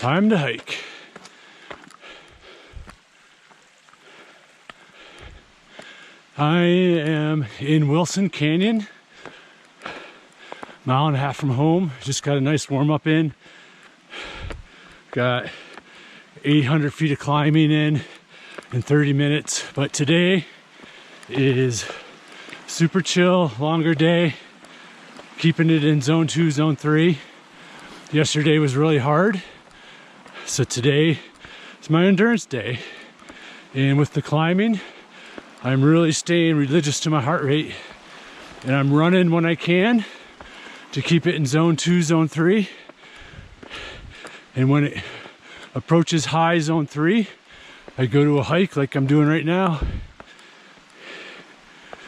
Time to hike. I am in Wilson Canyon, mile and a half from home. Just got a nice warm up in. Got 800 feet of climbing in 30 minutes. But today is super chill, longer day. Keeping it in zone 2, zone 3. Yesterday was really hard. So today is my endurance day. And with the climbing, I'm really staying religious to my heart rate, and I'm running when I can to keep it in zone 2, zone 3. And when it approaches high zone 3, I go to a hike like I'm doing right now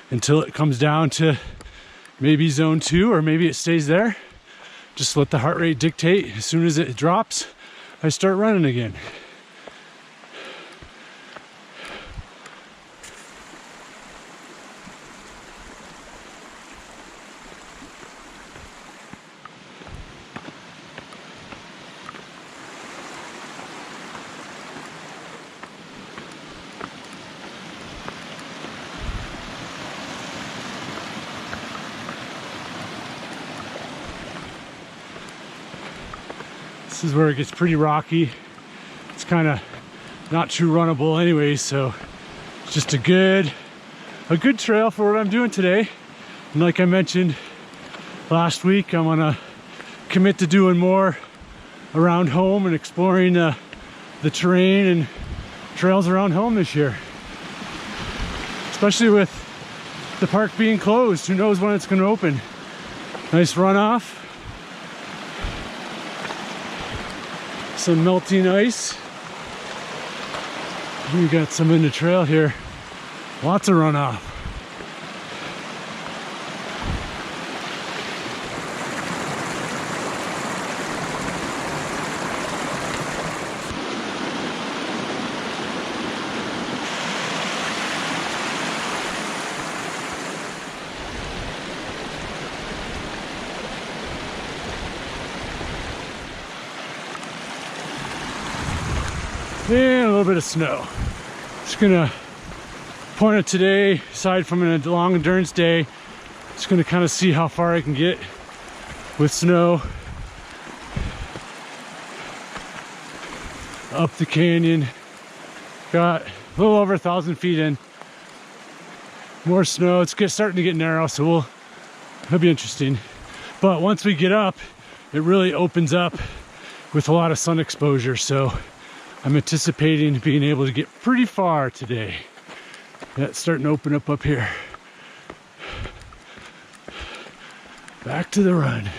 until it comes down to maybe zone 2, or maybe it stays there. Just let the heart rate dictate. As soon as it drops, I start running again. This is where it gets pretty rocky. It's kind of not too runnable anyway, so it's just a good trail for what I'm doing today. And like I mentioned last week, I'm gonna commit to doing more around home and exploring the terrain and trails around home this year. Especially with the park being closed, who knows when it's gonna open. Nice runoff. Some melting ice. We got some in the trail here. Lots of runoff. And a little bit of snow. Just gonna point it today, aside from a long endurance day, just gonna kind of see how far I can get with snow up the canyon. Got a little over 1,000 feet in. More snow. It's starting to get narrow, so it'll be interesting. But once we get up, it really opens up with a lot of sun exposure. So I'm anticipating being able to get pretty far today. That's starting to open up here. Back to the run.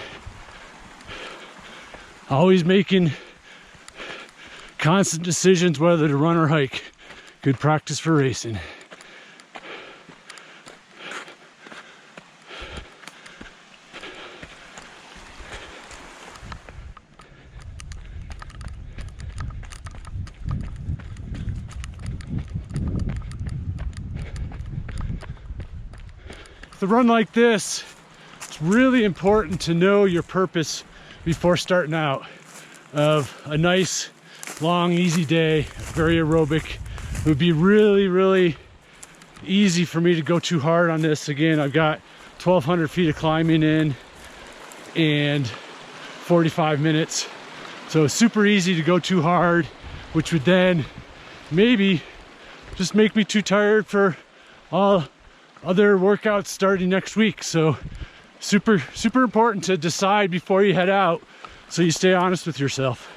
Always making constant decisions whether to run or hike. Good practice for racing. With a run like this, it's really important to know your purpose before starting out. Of a nice, long, easy day, very aerobic. It would be really, really easy for me to go too hard on this. Again, I've got 1,200 feet of climbing in and 45 minutes. So it's super easy to go too hard, which would then maybe just make me too tired for all other workouts starting next week. So super important to decide before you head out, so you stay honest with yourself.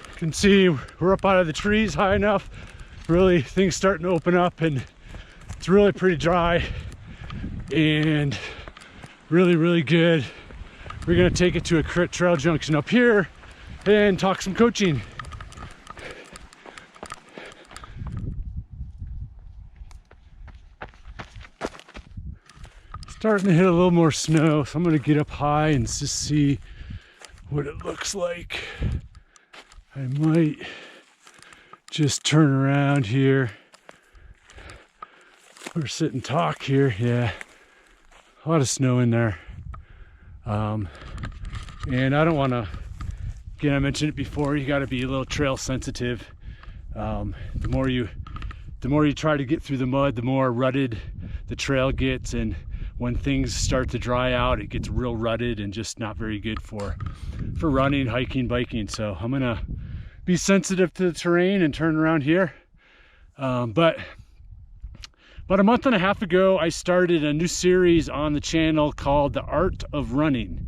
You can see we're up out of the trees high enough. Really, things starting to open up, and it's really pretty dry and really, really good. We're gonna take it to a trail junction up here and talk some coaching. Starting to hit a little more snow, so I'm gonna get up high and just see what it looks like. I might just turn around here or sit and talk here. Yeah, a lot of snow in there. And I don't want to Again, I mentioned it before, you got to be a little trail sensitive. The more you try to get through the mud, the more rutted the trail gets, and when things start to dry out, it gets real rutted and just not very good for running, hiking, biking. So I'm gonna be sensitive to the terrain and turn around here. But about a month and a half ago, I started a new series on the channel called The Art of Running.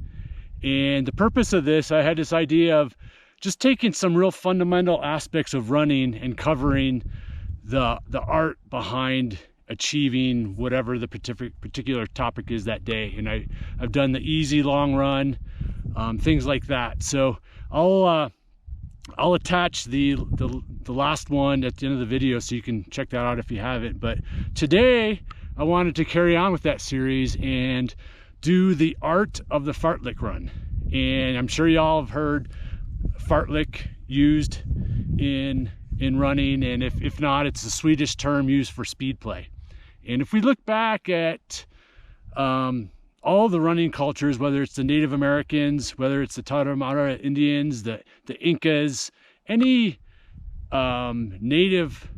And the purpose of this, I had this idea of just taking some real fundamental aspects of running and covering the art behind achieving whatever the particular topic is that day. And I've done the easy long run, things like that. So I'll attach the last one at the end of the video so you can check that out if you haven't. But today I wanted to carry on with that series and do the art of the Fartlek run. And I'm sure y'all have heard Fartlek used in running, and if not, it's a Swedish term used for speed play. And if we look back at all the running cultures, whether it's the Native Americans, whether it's the Tarahumara Indians, the Incas, any native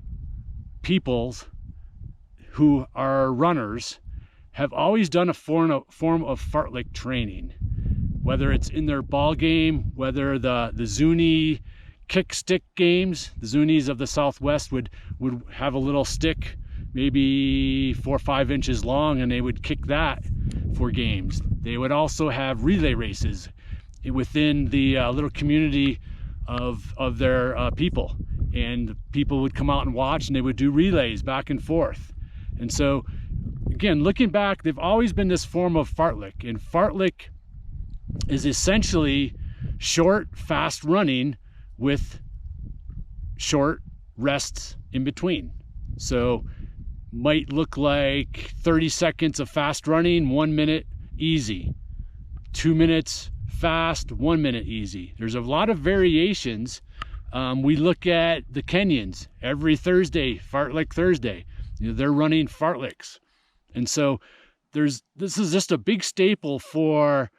peoples who are runners have always done a form of Fartlek training, whether it's in their ball game, whether the Zuni kick stick games, the Zunis of the Southwest would have a little stick, maybe 4 or 5 inches long, and they would kick that for games. They would also have relay races within the little community of their people, and the people would come out and watch, and they would do relays back and forth. And so again, looking back, they've always been this form of Fartlek, and Fartlek is essentially short, fast running with short rests in between. So might look like 30 seconds of fast running, 1 minute easy, 2 minutes fast, 1 minute easy. There's a lot of variations. We look at the Kenyans every Thursday, Fartlek Thursday. They're running Fartleks. And so this is just a big staple for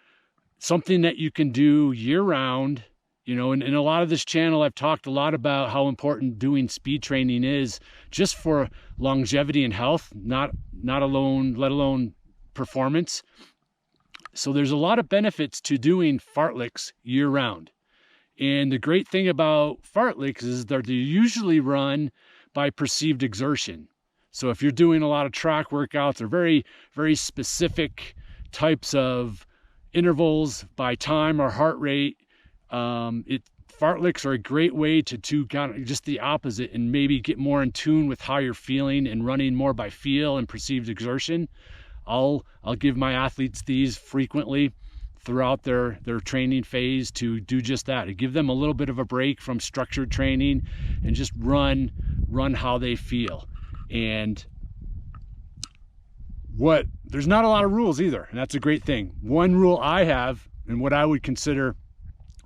something that you can do year round. You know, in a lot of this channel, I've talked a lot about how important doing speed training is just for longevity and health, not alone, let alone performance. So there's a lot of benefits to doing Fartleks year round. And the great thing about Fartleks is that they're usually run by perceived exertion. So if you're doing a lot of track workouts or very, very specific types of intervals by time or heart rate, Fartleks are a great way to kind of just the opposite and maybe get more in tune with how you're feeling and running more by feel and perceived exertion. I'll give my athletes these frequently throughout their training phase to do just that, to give them a little bit of a break from structured training and just run how they feel. And there's not a lot of rules either, and that's a great thing. One rule I have, and what I would consider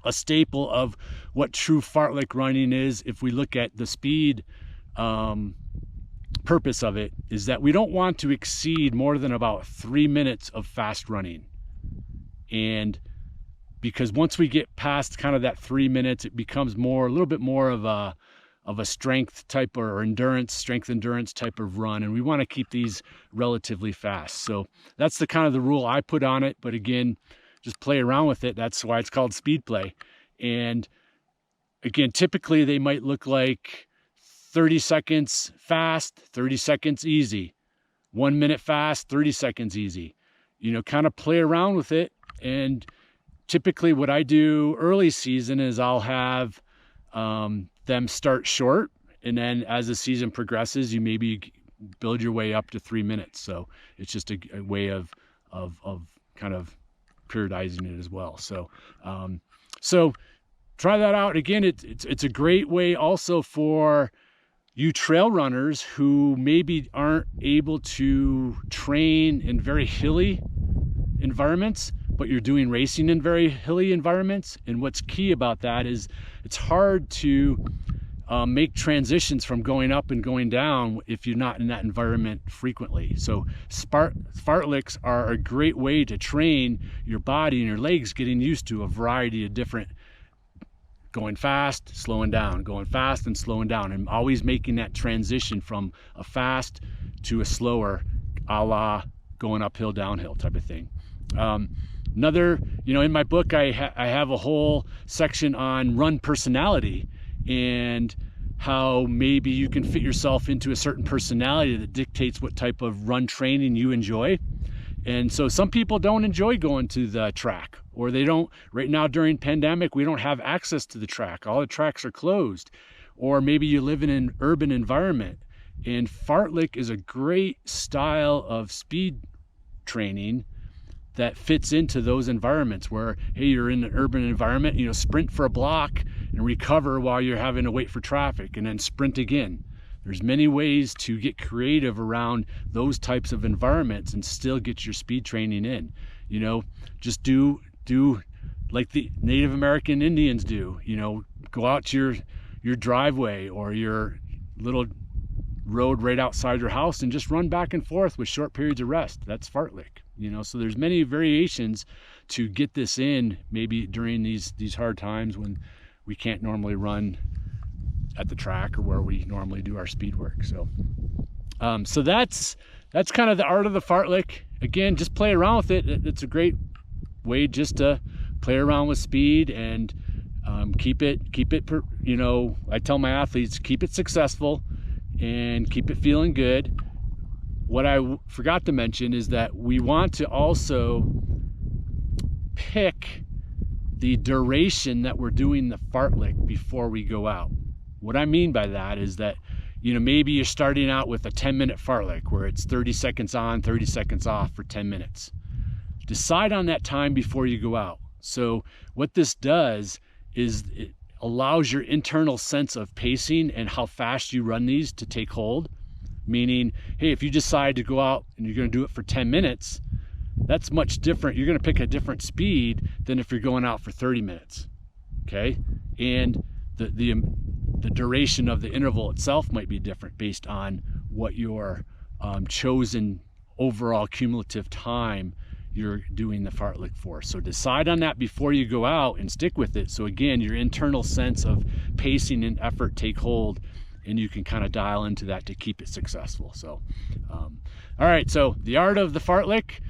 a staple of what true Fartlek running is, if we look at the speed purpose of it, is that we don't want to exceed more than about 3 minutes of fast running. And because once we get past kind of that 3 minutes, it becomes a little bit more of a strength type or strength endurance type of run, and we want to keep these relatively fast. So that's the kind of the rule I put on it. But again, just play around with it. That's why it's called speed play. And again, typically they might look like 30 seconds fast, 30 seconds easy, 1 minute fast, 30 seconds easy. You know, kind of play around with it. And typically what I do early season is I'll have them start short, and then as the season progresses, you maybe build your way up to 3 minutes. So it's just a way of kind of periodizing it as well. So so try that out. Again, it's a great way also for you trail runners who maybe aren't able to train in very hilly environments, but you're doing racing in very hilly environments. And what's key about that is it's hard to make transitions from going up and going down if you're not in that environment frequently. So Fartleks are a great way to train your body and your legs getting used to a variety of different going fast, slowing down, going fast and slowing down, and always making that transition from a fast to a slower, a la going uphill, downhill type of thing. Another, in my book, I have a whole section on run personality and how maybe you can fit yourself into a certain personality that dictates what type of run training you enjoy. And so some people don't enjoy going to the track, or they don't. Right now during pandemic, we don't have access to the track. All the tracks are closed. Or maybe you live in an urban environment. And Fartlek is a great style of speed training that fits into those environments where, hey, you're in an urban environment, sprint for a block and recover while you're having to wait for traffic, and then sprint again. There's many ways to get creative around those types of environments and still get your speed training in. Just do like the Native American Indians do. Go out to your driveway or your little road right outside your house and just run back and forth with short periods of rest. That's Fartlek. So there's many variations to get this in, maybe during these hard times when we can't normally run at the track or where we normally do our speed work. So so that's kind of the art of the Fartlek. Again, just play around with it. It's a great way just to play around with speed and keep it I tell my athletes, keep it successful and keep it feeling good. What I forgot to mention is that we want to also pick the duration that we're doing the Fartlek before we go out. What I mean by that is that, maybe you're starting out with a 10-minute Fartlek where it's 30 seconds on, 30 seconds off for 10 minutes. Decide on that time before you go out. So what this does is it allows your internal sense of pacing and how fast you run these to take hold. Meaning, hey, if you decide to go out and you're going to do it for 10 minutes, that's much different. You're going to pick a different speed than if you're going out for 30 minutes. Okay? And the duration of the interval itself might be different based on what your chosen overall cumulative time you're doing the Fartlek for. So decide on that before you go out and stick with it. So again, your internal sense of pacing and effort take hold, and you can kind of dial into that to keep it successful. So, all right, so the art of the Fartlek.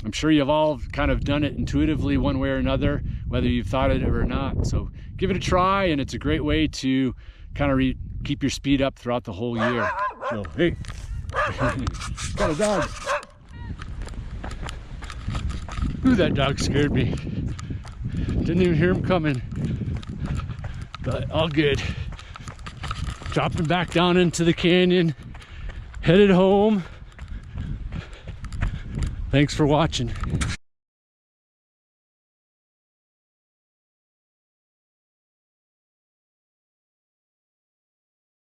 I'm sure you've all kind of done it intuitively one way or another, whether you've thought of it or not. So give it a try, and it's a great way to kind of keep your speed up throughout the whole year. So, hey, got a dog. Ooh, that dog scared me. Didn't even hear him coming, but all good. Dropping back down into the canyon, headed home. Thanks for watching.